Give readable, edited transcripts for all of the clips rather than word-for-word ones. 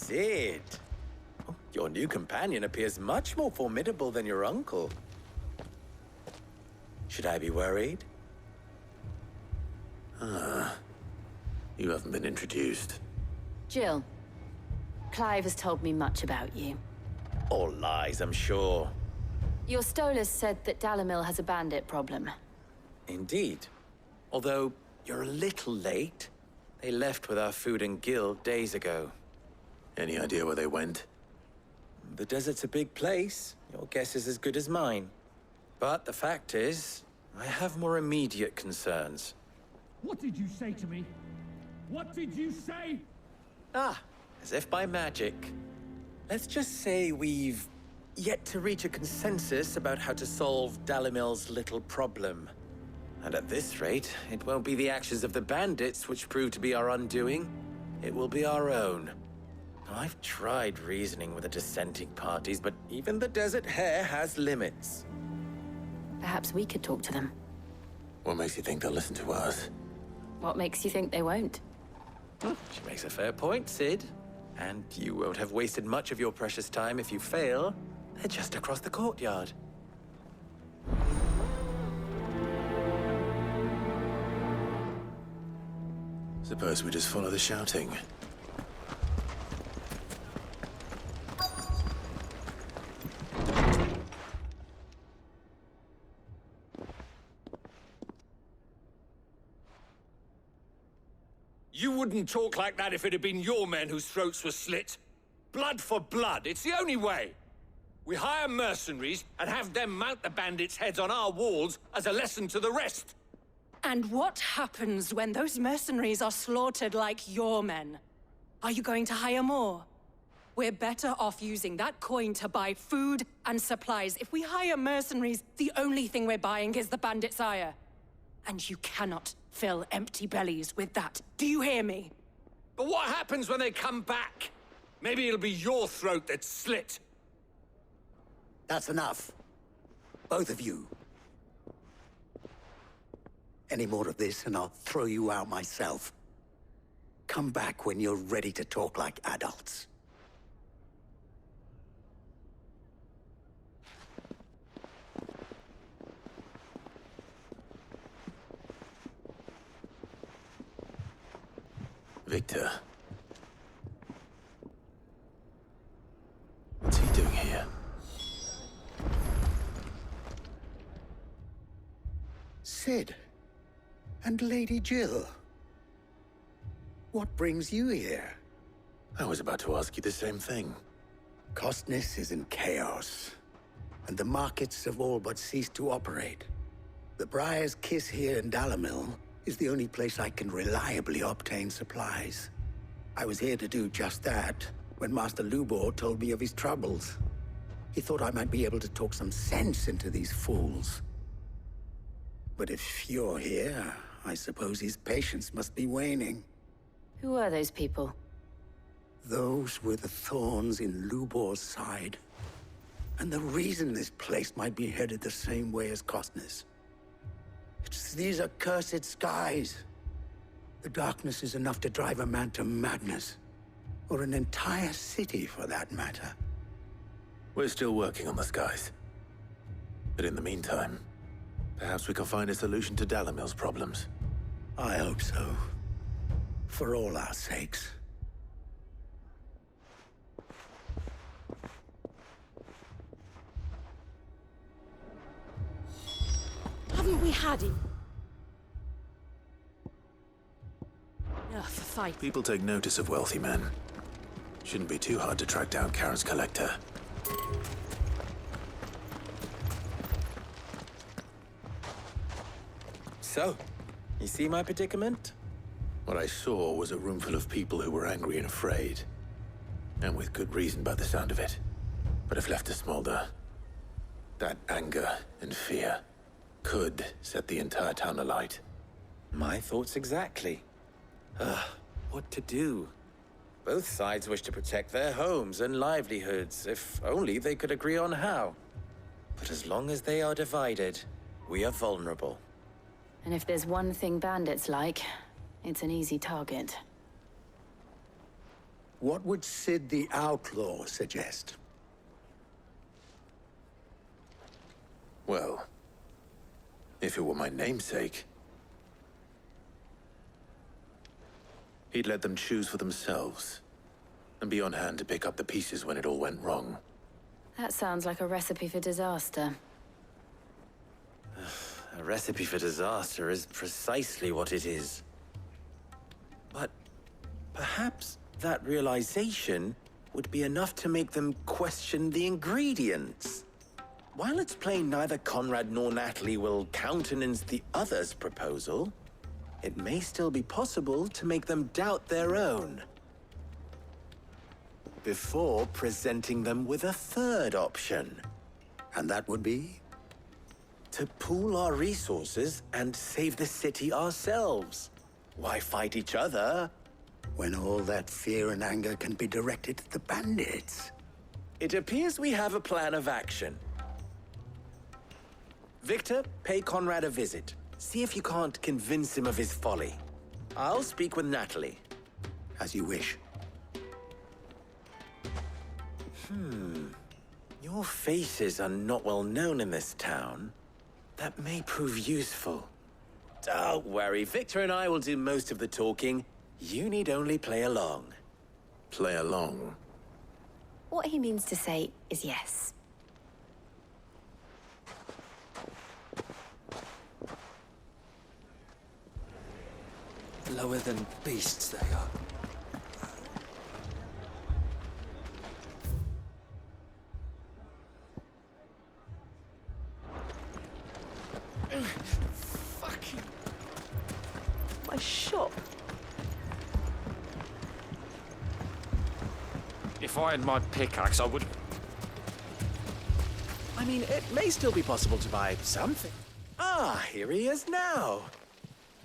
Sid. Oh, your new companion appears much more formidable than your uncle. Should I be worried? You haven't been introduced. Jill, Clive has told me much about you. All lies, I'm sure. Your Stolas said that Dalamil has a bandit problem. Indeed. Although, you're a little late. They left with our food and guild days ago. Any idea where they went? The desert's a big place. Your guess is as good as mine. But the fact is, I have more immediate concerns. What did you say to me? What did you say? Ah, as if by magic. Let's just say we've yet to reach a consensus about how to solve Dalamil's little problem. And at this rate, it won't be the actions of the bandits which prove to be our undoing. It will be our own. I've tried reasoning with the dissenting parties, but even the Desert Hare has limits. Perhaps we could talk to them. What makes you think they'll listen to us? What makes you think they won't? She makes a fair point, Sid. And you won't have wasted much of your precious time if you fail. They're just across the courtyard. Suppose we just follow the shouting. You wouldn't talk like that if it had been your men whose throats were slit. Blood for blood, it's the only way. We hire mercenaries and have them mount the bandits' heads on our walls as a lesson to the rest. And what happens when those mercenaries are slaughtered like your men? Are you going to hire more? We're better off using that coin to buy food and supplies. If we hire mercenaries, the only thing we're buying is the bandits' ire. And you cannot fill empty bellies with that. Do you hear me? But what happens when they come back? Maybe it'll be your throat that's slit. That's enough. Both of you. Any more of this and I'll throw you out myself. Come back when you're ready to talk like adults. Victor. What's he doing here? Sid. And Lady Jill. What brings you here? I was about to ask you the same thing. Costness is in chaos, and the markets have all but ceased to operate. The Briar's Kiss here in Dalamil is the only place I can reliably obtain supplies. I was here to do just that when Master Lubor told me of his troubles. He thought I might be able to talk some sense into these fools. But if you're here, I suppose his patience must be waning. Who are those people? Those were the thorns in Lubor's side. And the reason this place might be headed the same way as Costness. It's these accursed skies. The darkness is enough to drive a man to madness. Or an entire city, for that matter. We're still working on the skies. But in the meantime, perhaps we can find a solution to Dalamil's problems. I hope so. For all our sakes. Haven't we had him? Ugh, for fight. People take notice of wealthy men. Shouldn't be too hard to track down Karen's collector. So, you see my predicament? What I saw was a room full of people who were angry and afraid. And with good reason by the sound of it. But if left to smolder, that anger and fear could set the entire town alight. My thoughts exactly. What to do? Both sides wish to protect their homes and livelihoods, if only they could agree on how. But as long as they are divided, we are vulnerable. And if there's one thing bandits like, it's an easy target. What would Sid the Outlaw suggest? Well, if it were my namesake, he'd let them choose for themselves, and be on hand to pick up the pieces when it all went wrong. That sounds like a recipe for disaster. A recipe for disaster is precisely what it is. But perhaps that realization would be enough to make them question the ingredients. While it's plain neither Conrad nor Natalie will countenance the other's proposal, it may still be possible to make them doubt their own. Before presenting them with a third option. And that would be? To pool our resources and save the city ourselves. Why fight each other? When all that fear and anger can be directed at the bandits. It appears we have a plan of action. Victor, pay Conrad a visit. See if you can't convince him of his folly. I'll speak with Natalie. As you wish. Your faces are not well known in this town. That may prove useful. Don't worry, Victor and I will do most of the talking. You need only play along. Play along. What he means to say is yes. Lower than beasts they are. Fucking... My shop. If I had my pickaxe, I would... I mean, it may still be possible to buy something. Ah, here he is now.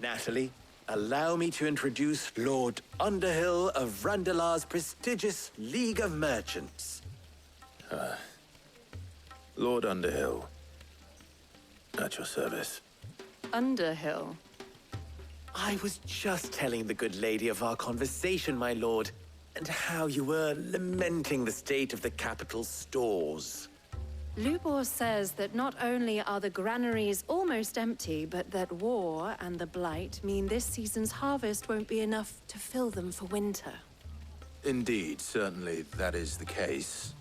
Natalie, allow me to introduce Lord Underhill of Randalar's prestigious League of Merchants. Lord Underhill. At your service. Underhill. I was just telling the good lady of our conversation, my lord, and how you were lamenting the state of the capital's stores. Lubor says that not only are the granaries almost empty, but that war and the Blight mean this season's harvest won't be enough to fill them for winter. Indeed, certainly that is the case.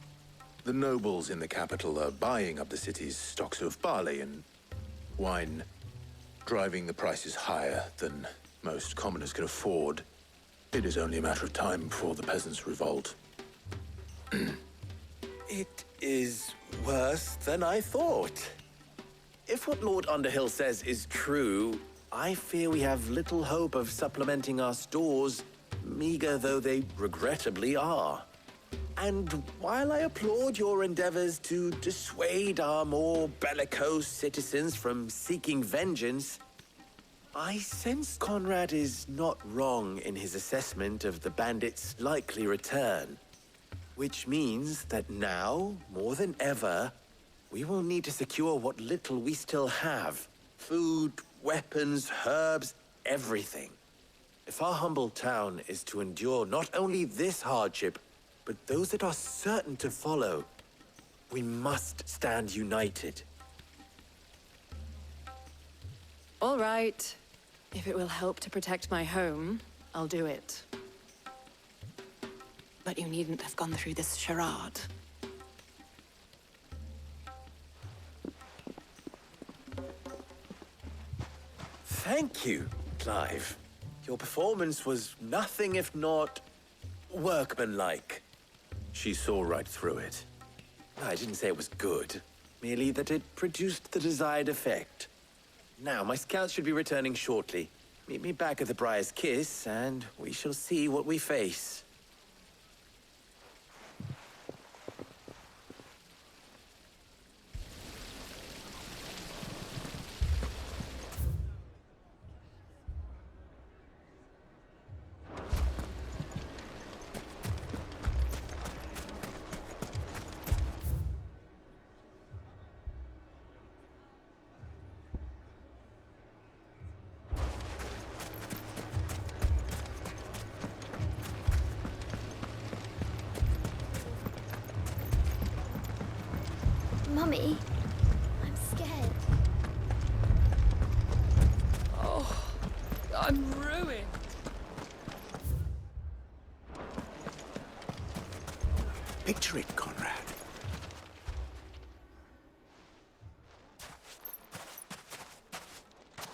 The nobles in the capital are buying up the city's stocks of barley and wine, driving the prices higher than most commoners can afford. It is only a matter of time before the peasants revolt. It is worse than I thought. If what Lord Underhill says is true, I fear we have little hope of supplementing our stores, meager though they regrettably are. And while I applaud your endeavors to dissuade our more bellicose citizens from seeking vengeance, I sense Conrad is not wrong in his assessment of the bandits' likely return. Which means that now, more than ever, we will need to secure what little we still have. Food, weapons, herbs, everything. If our humble town is to endure not only this hardship, but those that are certain to follow, we must stand united. All right. If it will help to protect my home, I'll do it. But you needn't have gone through this charade. Thank you, Clive. Your performance was nothing if not workmanlike. She saw right through it. I didn't say it was good, merely that it produced the desired effect. Now, my scouts should be returning shortly. Meet me back at the Briar's Kiss, and we shall see what we face. Mummy, I'm scared. Oh, I'm ruined. Picture it, Conrad.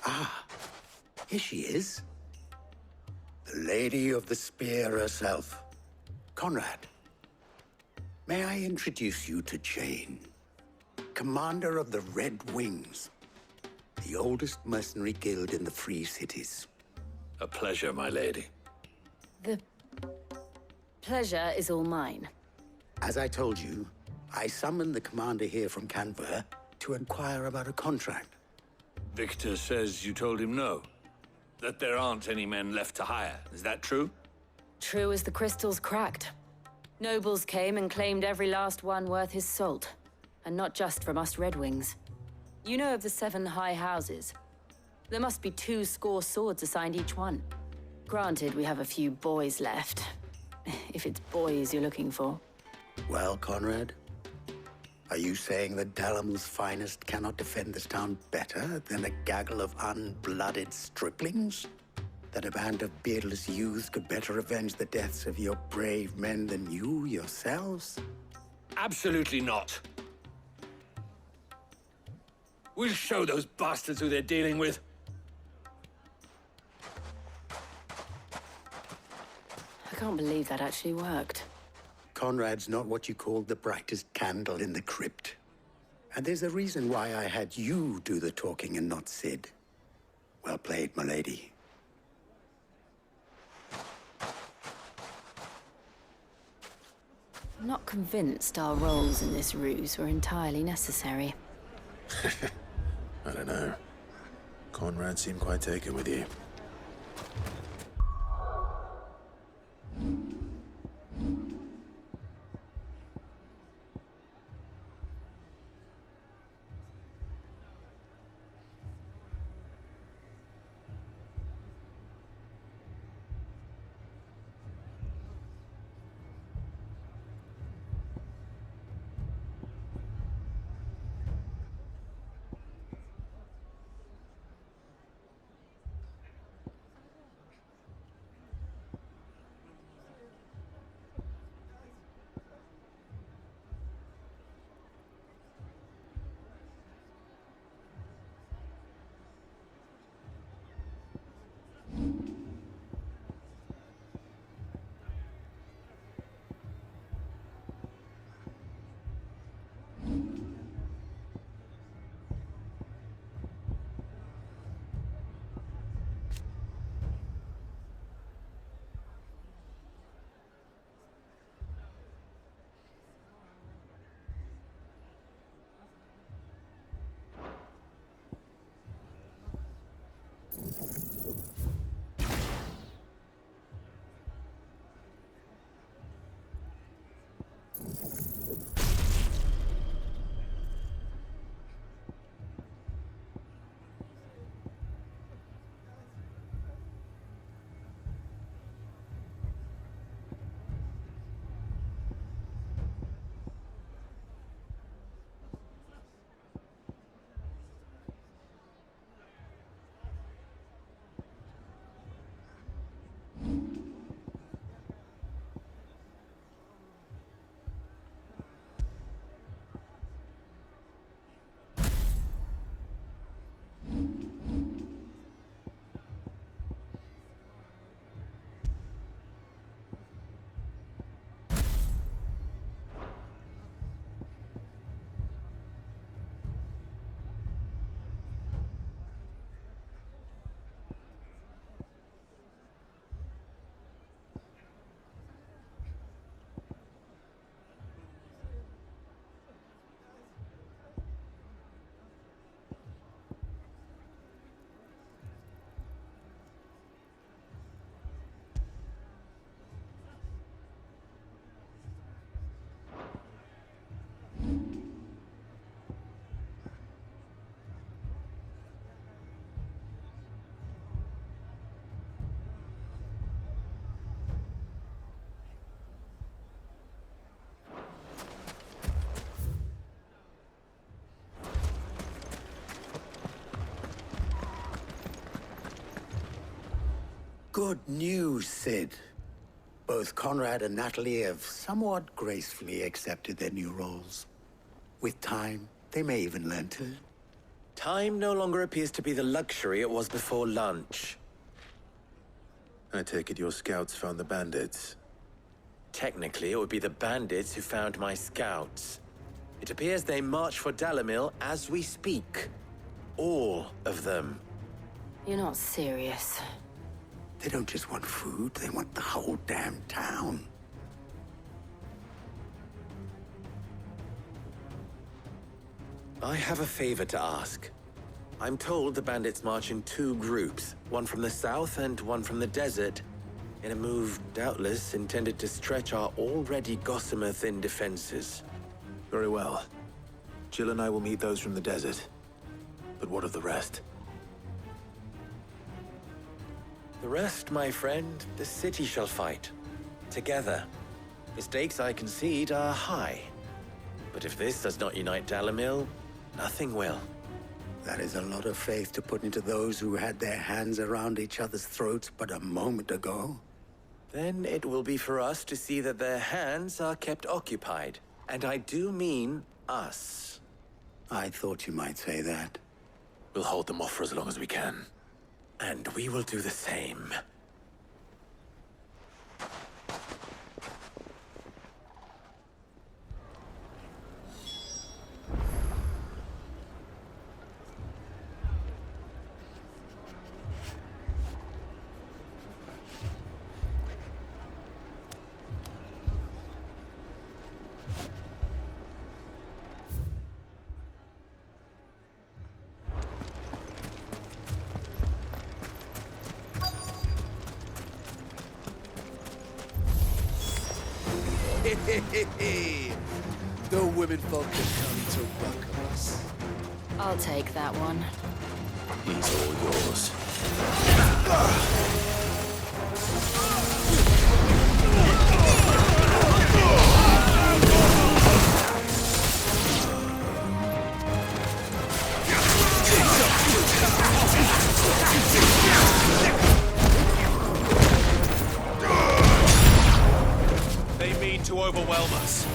Ah, here she is. The Lady of the Spear herself. Conrad, may I introduce you to Jane, commander of the Red Wings, the oldest mercenary guild in the Free Cities. A pleasure, my lady. The pleasure is all mine. As I told you, I summoned the commander here from Canver to inquire about a contract. Victor says you told him no. That there aren't any men left to hire. Is that true? True as the crystals cracked. Nobles came and claimed every last one worth his salt. And not just from us Red Wings. You know of the 7 high houses. There must be 2 swords assigned each one. Granted, we have a few boys left. If it's boys you're looking for. Well, Conrad, are you saying that Dalamil's finest cannot defend this town better than a gaggle of unblooded striplings? That a band of beardless youths could better avenge the deaths of your brave men than you yourselves? Absolutely not. We'll show those bastards who they're dealing with. I can't believe that actually worked. Conrad's not what you called the brightest candle in the crypt. And there's a reason why I had you do the talking and not Sid. Well played, milady. I'm not convinced our roles in this ruse were entirely necessary. I don't know. Conrad seemed quite taken with you. Good news, Sid. Both Conrad and Natalie have somewhat gracefully accepted their new roles. With time, they may even learn to. Time no longer appears to be the luxury it was before lunch. I take it your scouts found the bandits. Technically, it would be the bandits who found my scouts. It appears they march for Dalimil as we speak. All of them. You're not serious. They don't just want food, they want the whole damn town. I have a favor to ask. I'm told the bandits march in two groups, one from the south and one from the desert, in a move doubtless intended to stretch our already gossamer-thin defenses. Very well. Jill and I will meet those from the desert. But what of the rest? The rest, my friend, the city shall fight. Together. The stakes, I concede, are high. But if this does not unite Dalimil, nothing will. That is a lot of faith to put into those who had their hands around each other's throats but a moment ago. Then it will be for us to see that their hands are kept occupied. And I do mean us. I thought you might say that. We'll hold them off for as long as we can. And we will do the same. The women folk have come to welcome us. I'll take that one. He's all yours. They mean to overwhelm us.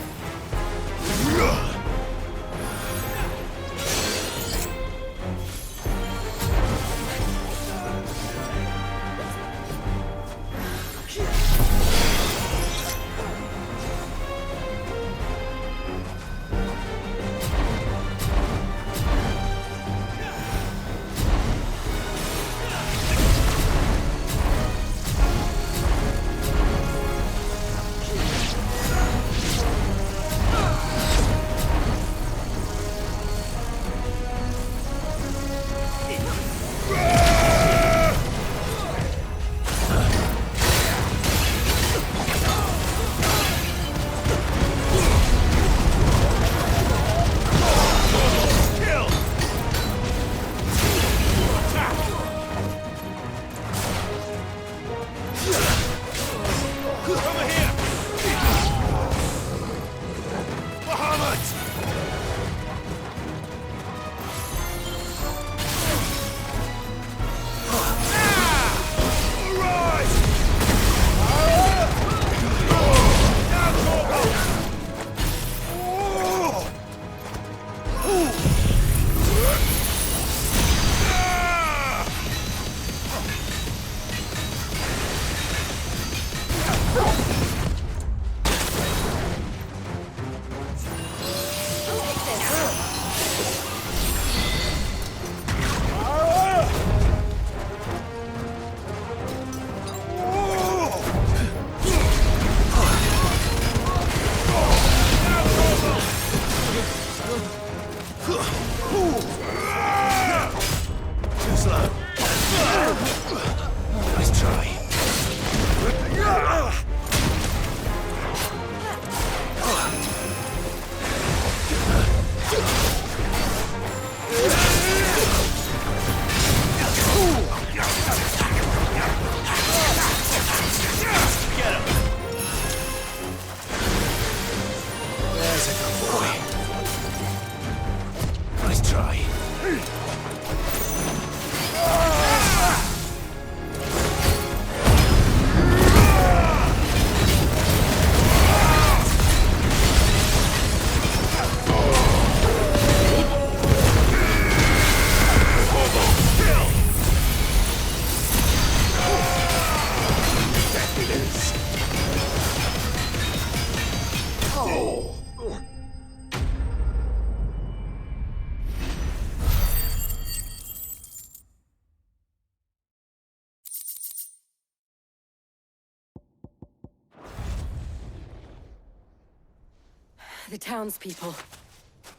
The townspeople.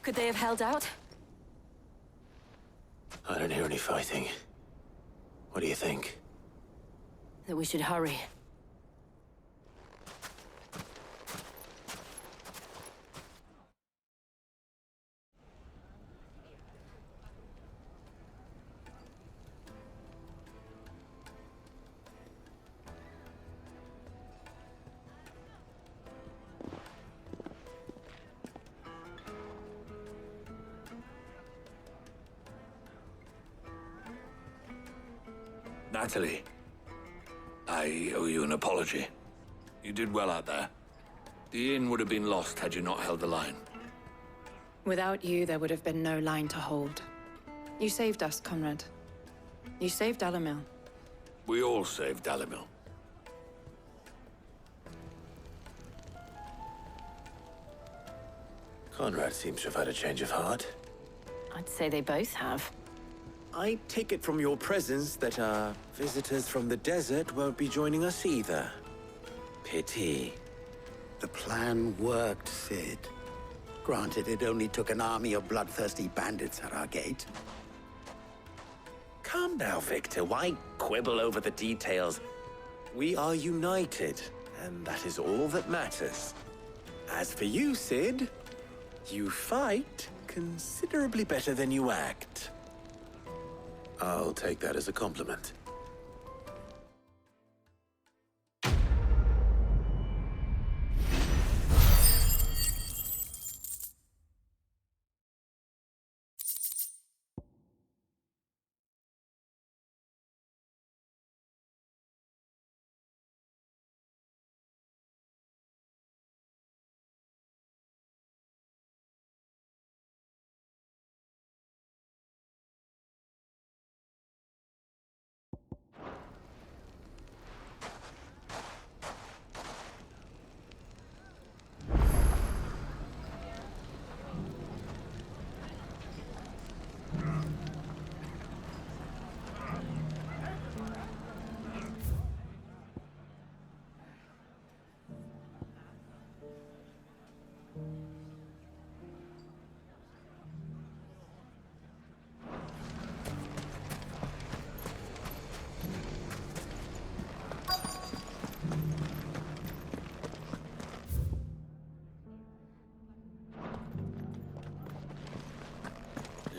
Could they have held out? I don't hear any fighting. What do you think? That we should hurry. Natalie, I owe you an apology. You did well out there. The inn would have been lost had you not held the line. Without you, there would have been no line to hold. You saved us, Conrad. You saved Dalimil. We all saved Dalimil. Conrad seems to have had a change of heart. I'd say they both have. I take it from your presence that our visitors from the desert won't be joining us either. Pity. The plan worked, Sid. Granted, it only took an army of bloodthirsty bandits at our gate. Calm now, Victor. Why quibble over the details? We are united, and that is all that matters. As for you, Sid, you fight considerably better than you act. I'll take that as a compliment.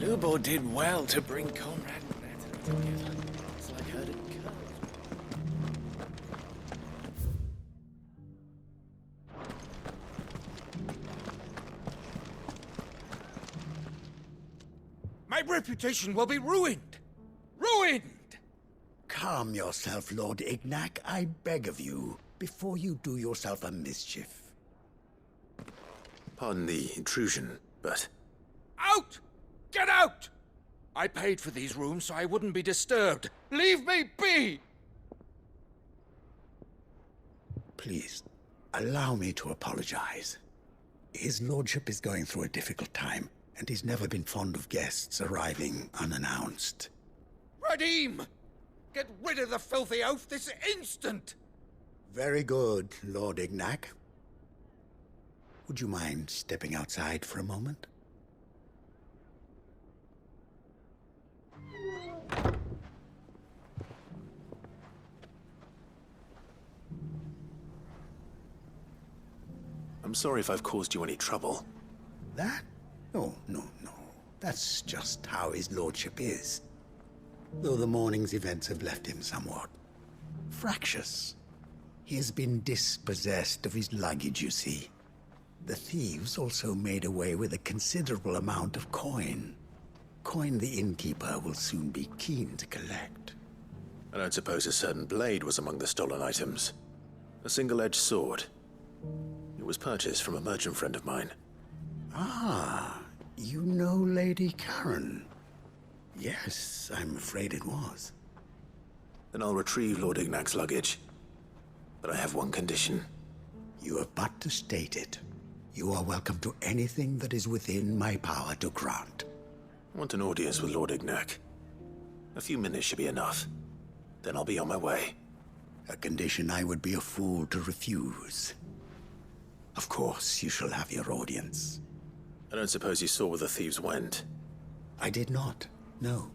Lubo did well to bring Conrad and Natalie together. It's like herding cats. My reputation will be ruined! Ruined! Calm yourself, Lord Ignac, I beg of you, before you do yourself a mischief. Pardon the intrusion, but... Out! Get out! I paid for these rooms so I wouldn't be disturbed. Leave me be! Please, allow me to apologize. His lordship is going through a difficult time, and he's never been fond of guests arriving unannounced. Radim! Get rid of the filthy oaf this instant! Very good, Lord Ignac. Would you mind stepping outside for a moment? I'm sorry if I've caused you any trouble. That? No. That's just how his lordship is. Though the morning's events have left him somewhat fractious. He has been dispossessed of his luggage, you see. The thieves also made away with a considerable amount of coin. Coin the innkeeper will soon be keen to collect. I don't suppose a certain blade was among the stolen items. A single-edged sword. It was purchased from a merchant friend of mine. Ah, you know Lady Karen. Yes, I'm afraid it was. Then I'll retrieve Lord Ignac's luggage. But I have one condition. You have but to state it. You are welcome to anything that is within my power to grant. I want an audience with Lord Ignac. A few minutes should be enough. Then I'll be on my way. A condition I would be a fool to refuse. Of course, you shall have your audience. I don't suppose you saw where the thieves went. I did not, no.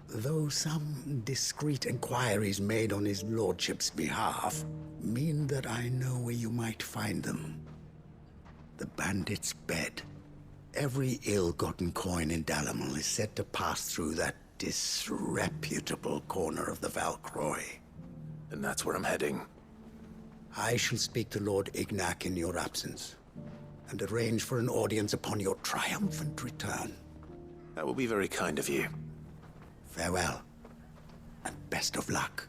Though some discreet inquiries made on his lordship's behalf mean that I know where you might find them. The bandit's bed. Every ill-gotten coin in Dalimil is said to pass through that disreputable corner of the Valcroy. And that's where I'm heading. I shall speak to Lord Ignac in your absence, and arrange for an audience upon your triumphant return. That will be very kind of you. Farewell, and best of luck.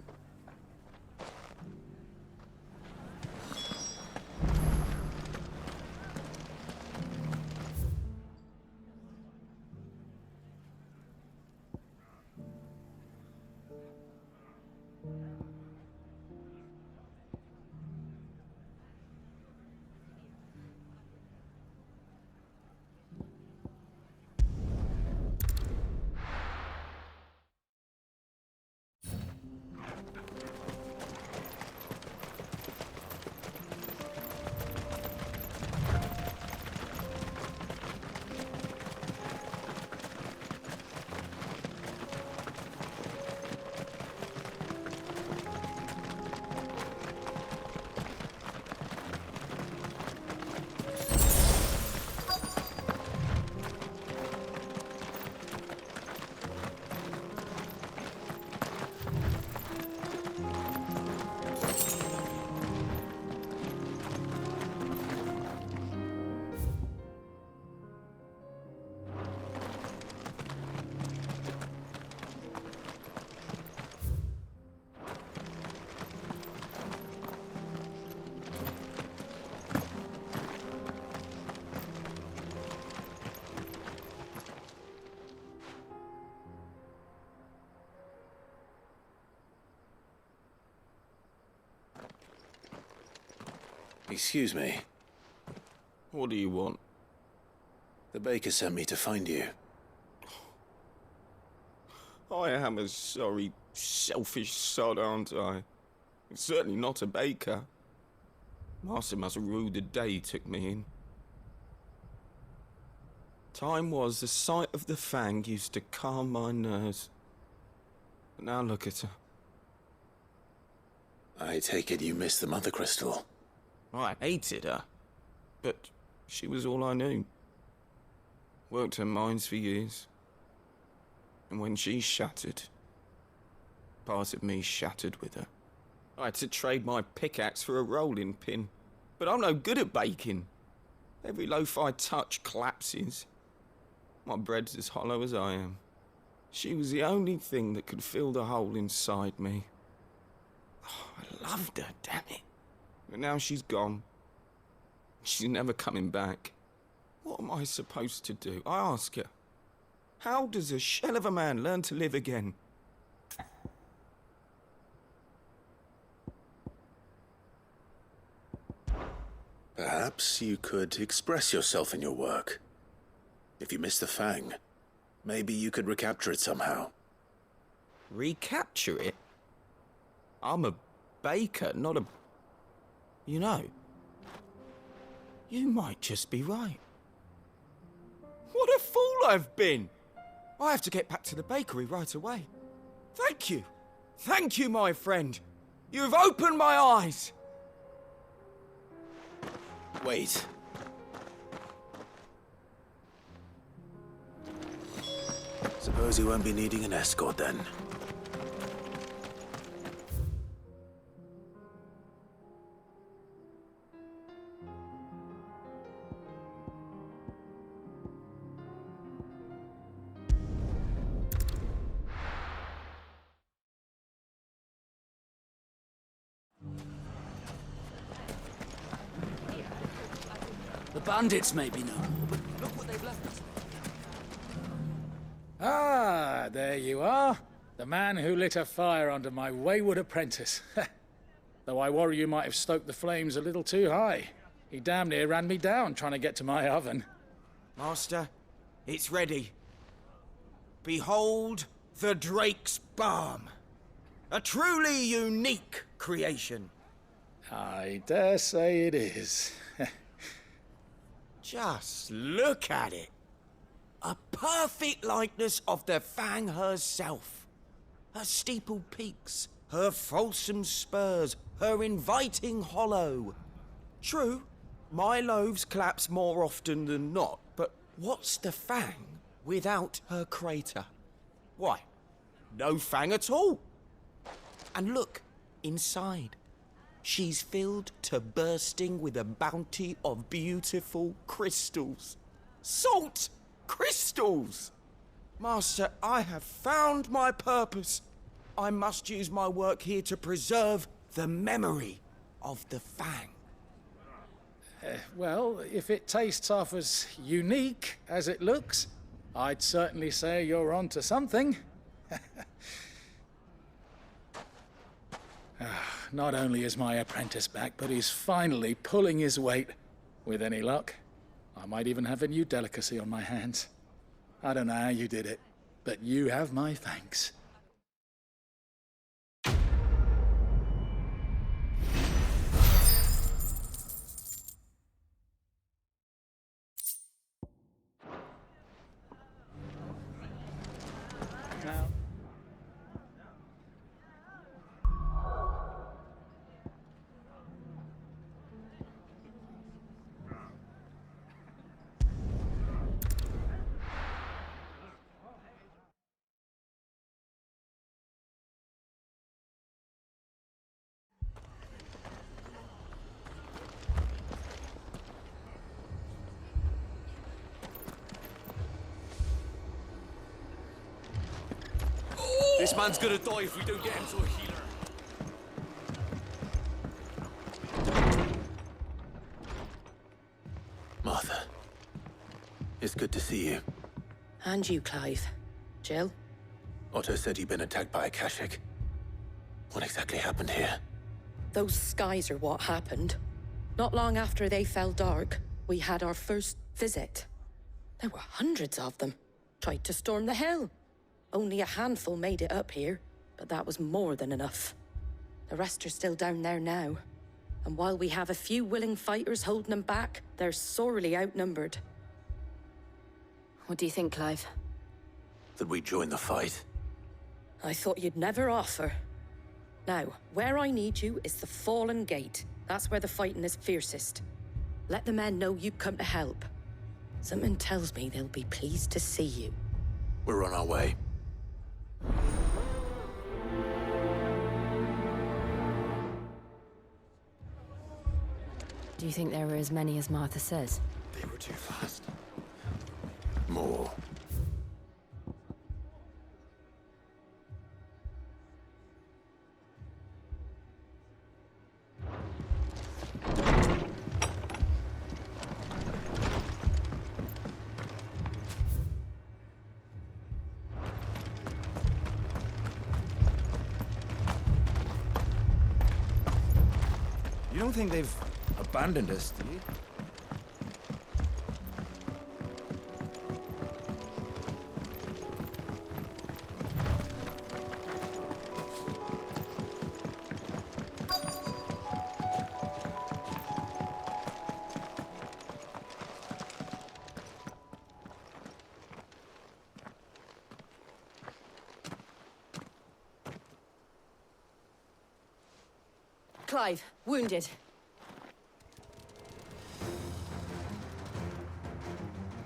Excuse me. What do you want? The baker sent me to find you. I am a sorry, selfish sod, aren't I? Certainly not a baker. Master must have ruled the day he took me in. Time was the sight of the fang used to calm my nerves. But now look at her. I take it you missed the Mother Crystal. I hated her, but she was all I knew. Worked her mines for years. And when she shattered, part of me shattered with her. I had to trade my pickaxe for a rolling pin, but I'm no good at baking. Every loaf I touch collapses. My bread's as hollow as I am. She was the only thing that could fill the hole inside me. Oh, I loved her, damn it. But now she's gone. She's never coming back. What am I supposed to do? I ask her. How does a shell of a man learn to live again? Perhaps you could express yourself in your work. If you miss the fang, maybe you could recapture it somehow. Recapture it? I'm a baker, not a... You know, you might just be right. What a fool I've been! I have to get back to the bakery right away. Thank you. Thank you, my friend. You've opened my eyes. Wait. Suppose you won't be needing an escort then. The bandits may be no more, but look what they've left us. Ah, there you are. The man who lit a fire under my wayward apprentice. Though I worry you might have stoked the flames a little too high. He damn near ran me down trying to get to my oven. Master, it's ready. Behold the Drake's Balm. A truly unique creation. I dare say it is. Just look at it. A perfect likeness of the Fang herself. Her steepled peaks, her fulsome spurs, her inviting hollow. True, my loaves collapse more often than not, but what's the Fang without her crater? Why, no Fang at all. And look, inside. She's filled to bursting with a bounty of beautiful crystals. Salt crystals! Master, I have found my purpose. I must use my work here to preserve the memory of the Fang. Well, if it tastes half as unique as it looks, I'd certainly say you're onto something. Not only is my apprentice back, but he's finally pulling his weight. With any luck, I might even have a new delicacy on my hands. I don't know how you did it, but you have my thanks. Now, This man's gonna die if we don't get him to a healer. Martha, it's good to see you. And you, Clive. Jill? Otto said you'd been attacked by a Akashic. What exactly happened here? Those skies are what happened. Not long after they fell dark, we had our first visit. There were hundreds of them. Tried to storm the hill. Only a handful made it up here, but that was more than enough. The rest are still down there now. And while we have a few willing fighters holding them back, they're sorely outnumbered. What do you think, Clive? That we join the fight? I thought you'd never offer. Now, where I need you is the Fallen Gate. That's where the fighting is fiercest. Let the men know you come to help. Something tells me they'll be pleased to see you. We're on our way. Do you think there were as many as Martha says? They were too fast. More. You don't think they've abandoned us, do you? Clive, wounded.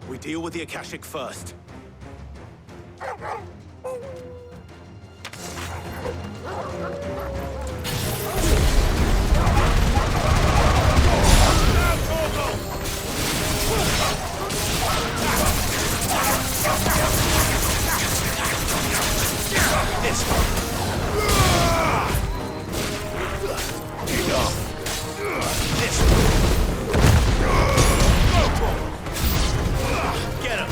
We deal with the Akashic first. Get him!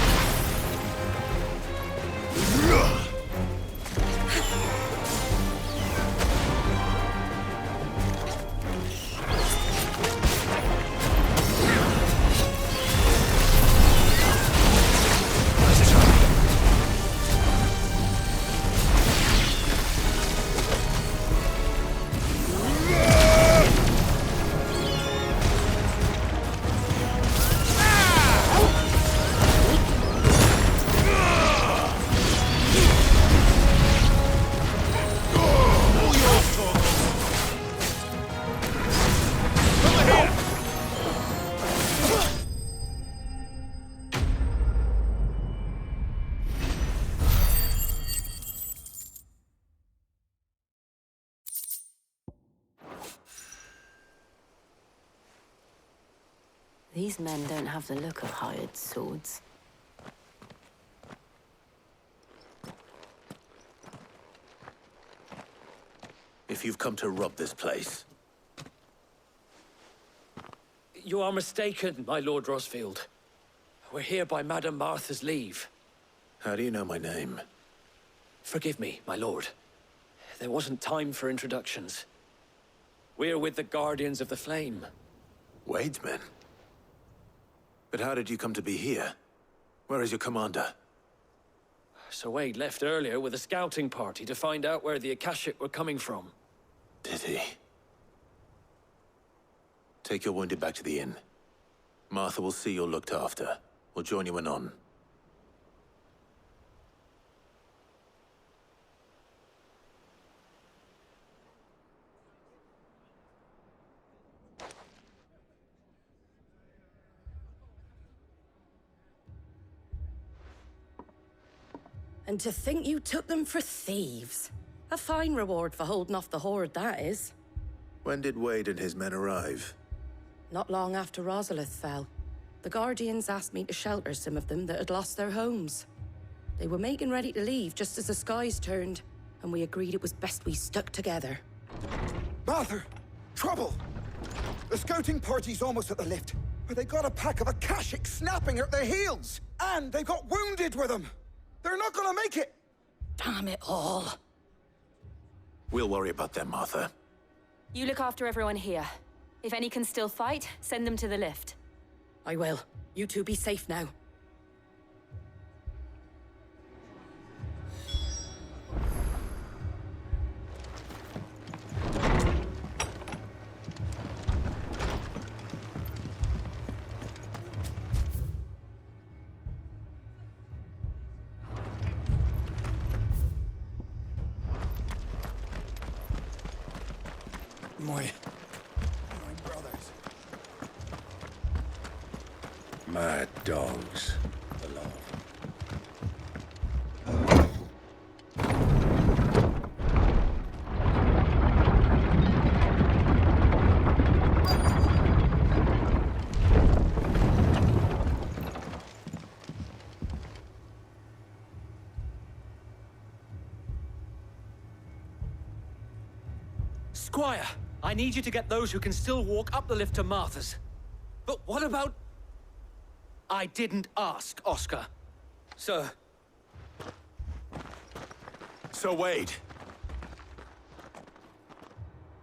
These men don't have the look of hired swords. If you've come to rob this place, You are mistaken, my Lord Rosfield. We're here by Madame Martha's leave. how do you know my name? Forgive me, my lord. There wasn't time for introductions. We're with the Guardians of the Flame. Wade's men? But how did you come to be here? Where is your commander? Sir Wade left earlier with a scouting party to find out where the Akashic were coming from. Did he? Take your wounded back to the inn. Martha will see you're looked after. We'll join you anon. And to think you took them for thieves. A fine reward for holding off the horde, that is. When did Wade and his men arrive? Not long after Rosalith fell. The Guardians asked me to shelter some of them that had lost their homes. They were making ready to leave just as the skies turned, and we agreed it was best we stuck together. Martha! Trouble! The scouting party's almost at the lift, but they got a pack of Akashic snapping at their heels! And they've got wounded with them! They're not gonna make it! Damn it all. We'll worry about them, Martha. You look after everyone here. If any can still fight, send them to the lift. I will. You two be safe now. My brothers. Mad dogs. Squire, I need you to get those who can still walk up the lift to Martha's. But what about... I didn't ask, Oscar. Sir. So Wade.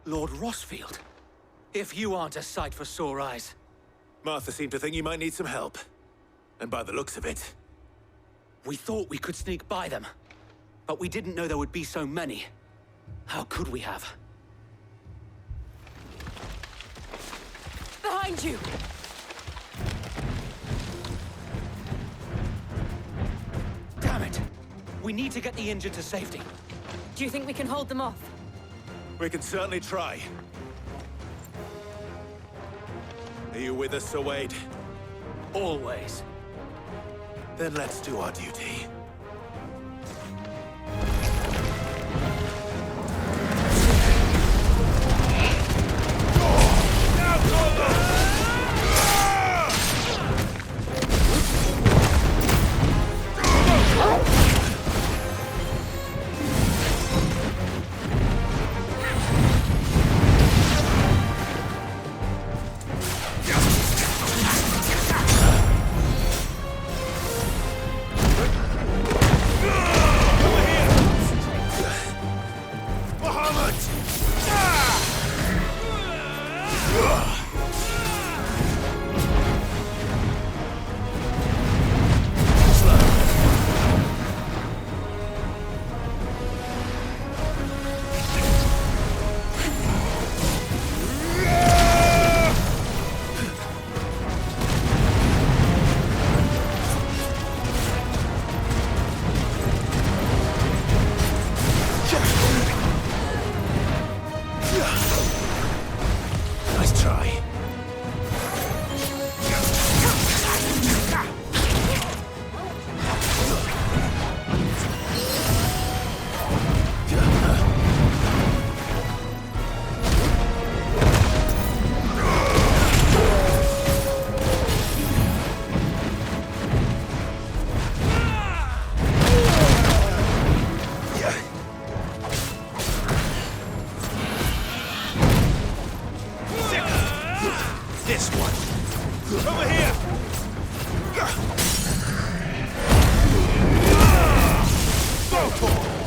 Lord Rosfield. If you aren't a sight for sore eyes. Martha seemed to think you might need some help. And by the looks of it... We thought we could sneak by them. But we didn't know there would be so many. How could we have? Behind you! Damn it! We need to get the injured to safety. Do you think we can hold them off? We can certainly try. Are you with us, Sir Wade? Always. Then let's do our duty. Nice try. This one. Over here! Go for it!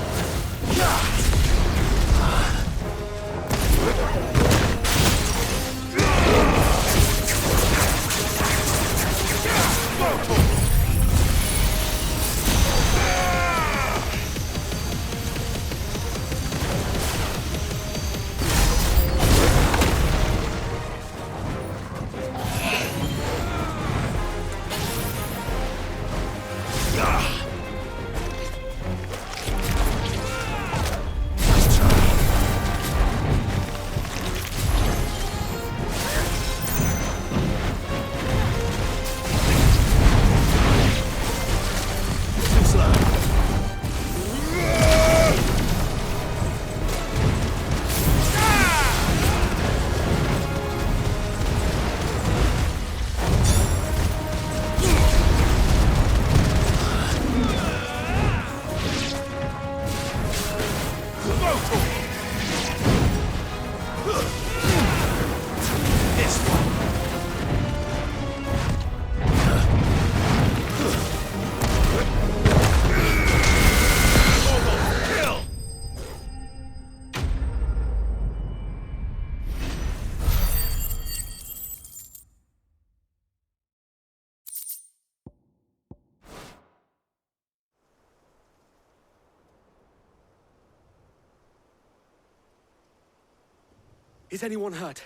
Is anyone hurt?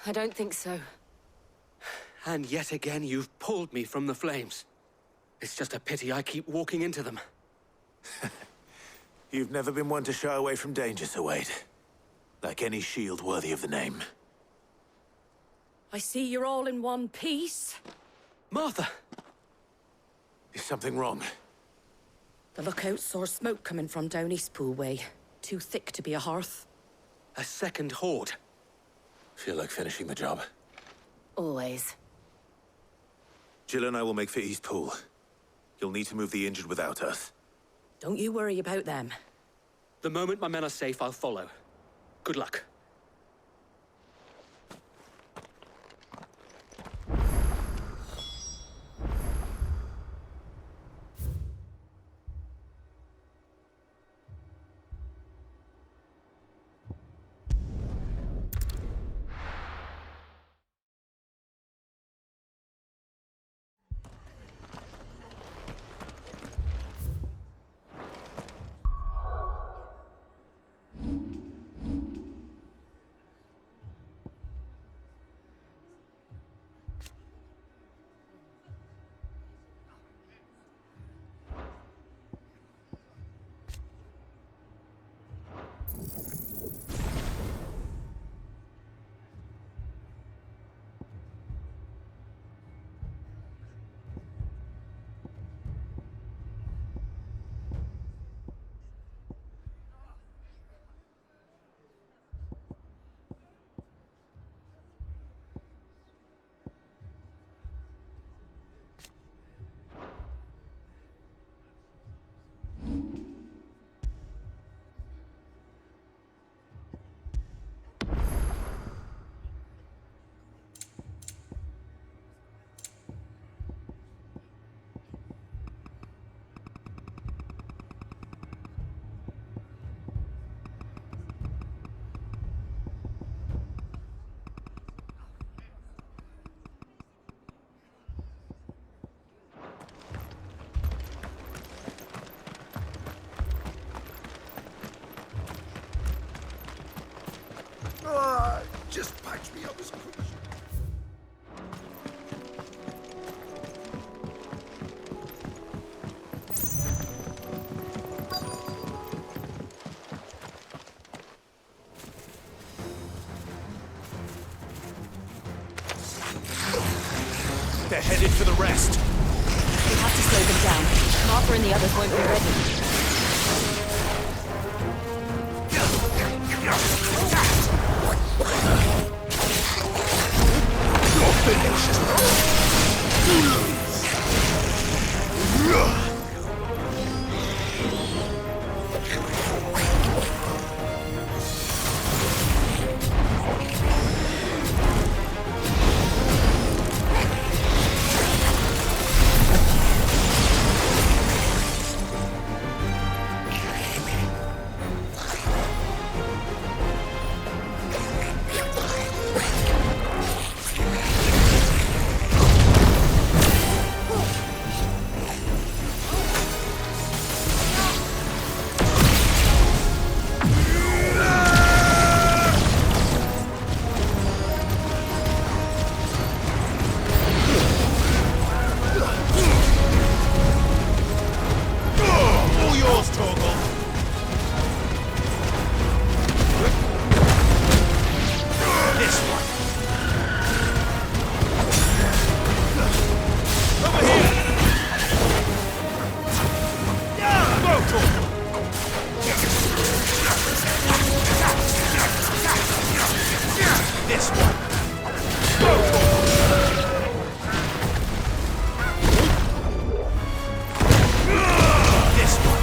I don't think so. And yet again, you've pulled me from the flames. It's just a pity I keep walking into them. You've never been one to shy away from danger, Sir Wade. Like any shield worthy of the name. I see you're all in one piece. Martha! Is something wrong? The lookout saw smoke coming from down Eastpool way. Too thick to be a hearth. A second horde. Feel like finishing the job? Always. Jill and I will make for Eastpool. You'll need to move the injured without us. Don't you worry about them. The moment my men are safe, I'll follow. Good luck. Just patch me up as quick as you They're headed for the rest. We have to slow them down. Martha and the others won't be ready. This one. This one.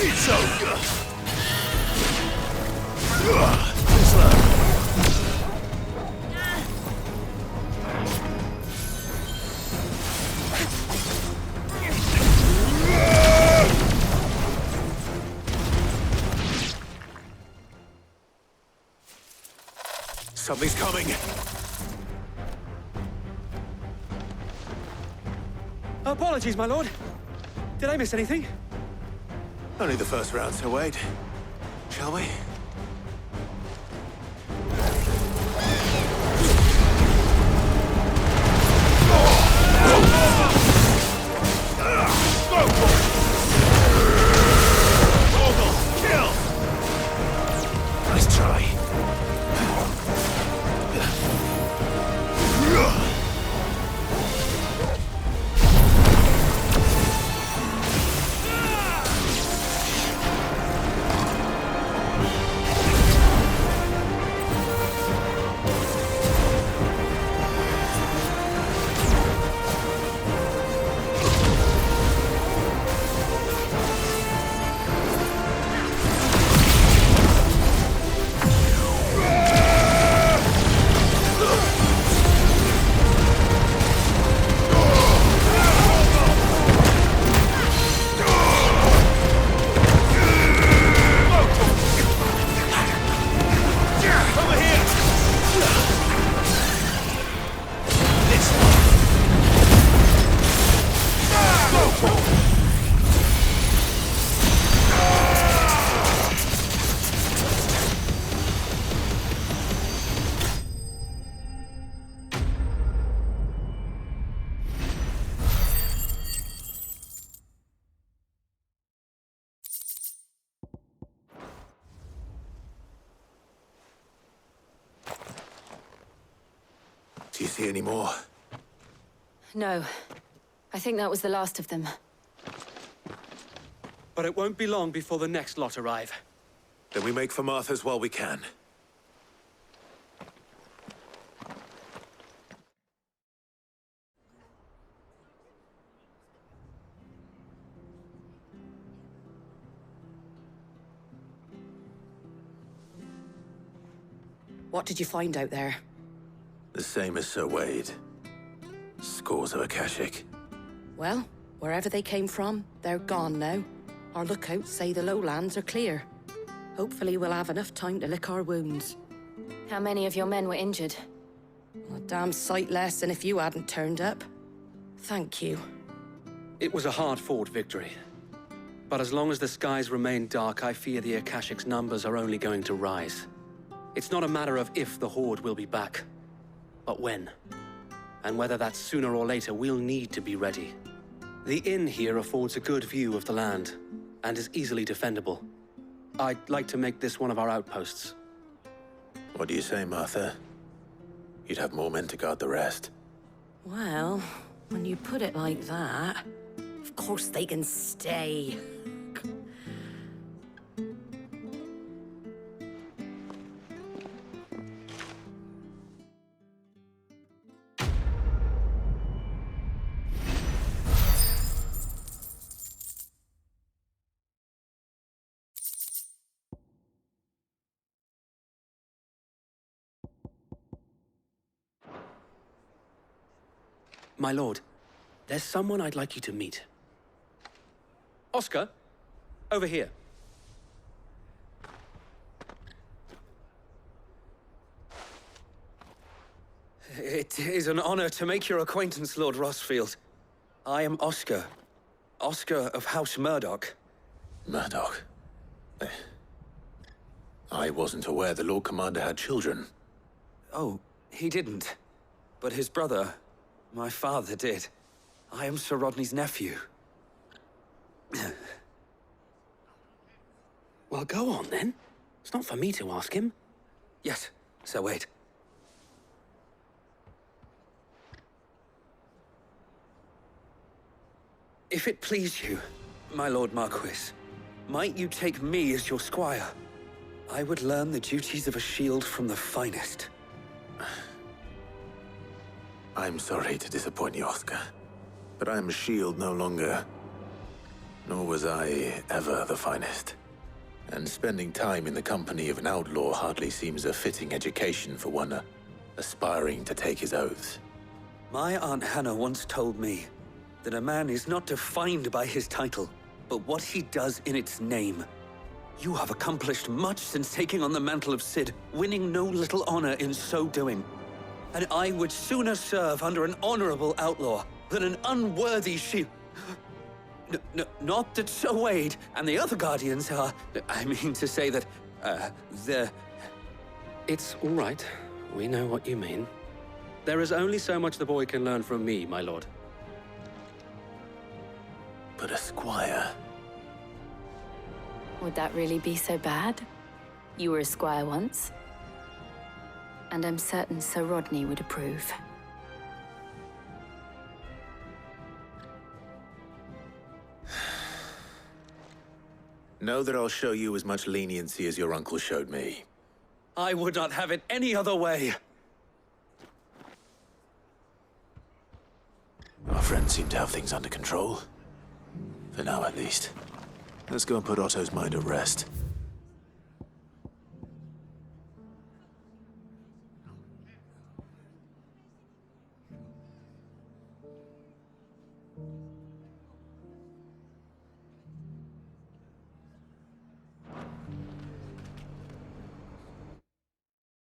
It's over. Slow. Something's coming. Apologies, my lord. Did I miss anything? Only the first round, so wait. Shall we? Kill! Nice try. Do you see any more? No. I think that was the last of them. But it won't be long before the next lot arrive. Then we make for Martha's while we can. What did you find out there? The same as Sir Wade. Scores of Akashic. Well, wherever they came from, they're gone now. Our lookouts say the lowlands are clear. Hopefully we'll have enough time to lick our wounds. How many of your men were injured? A damn sight less than if you hadn't turned up. Thank you. It was a hard-fought victory. But as long as the skies remain dark, I fear the Akashic's numbers are only going to rise. It's not a matter of if the Horde will be back, but when. And whether that's sooner or later, we'll need to be ready. The inn here affords a good view of the land, and is easily defendable. I'd like to make this one of our outposts. What do you say, Martha? You'd have more men to guard the rest. Well, when you put it like that, of course they can stay. My lord, there's someone I'd like you to meet. Oscar, over here. It is an honor to make your acquaintance, Lord Rosfield. I am Oscar. Oscar of House Murdoch. Murdoch? I wasn't aware the Lord Commander had children. Oh, he didn't. But his brother, my father, did. I am Sir Rodney's nephew. Well, go on, then. It's not for me to ask him. Yes, Sir Wade. If it please you, My Lord Marquis, might you take me as your squire? I would learn the duties of a shield from the finest. I'm sorry to disappoint you, Oscar, but I'm a shield no longer. Nor was I ever the finest. And spending time in the company of an outlaw hardly seems a fitting education for one aspiring to take his oaths. My Aunt Hannah once told me that a man is not defined by his title, but what he does in its name. You have accomplished much since taking on the mantle of Cid, winning no little honor in so doing. And I would sooner serve under an honorable outlaw than an unworthy shield. Not that Sir Wade and the other Guardians are... I mean to say that, they're... It's all right. We know what you mean. There is only so much the boy can learn from me, my lord. But a squire... Would that really be so bad? You were a squire once. And I'm certain Sir Rodney would approve. Know that I'll show you as much leniency as your uncle showed me. I would not have it any other way. Our friends seem to have things under control. For now, at least. Let's go and put Otto's mind at rest.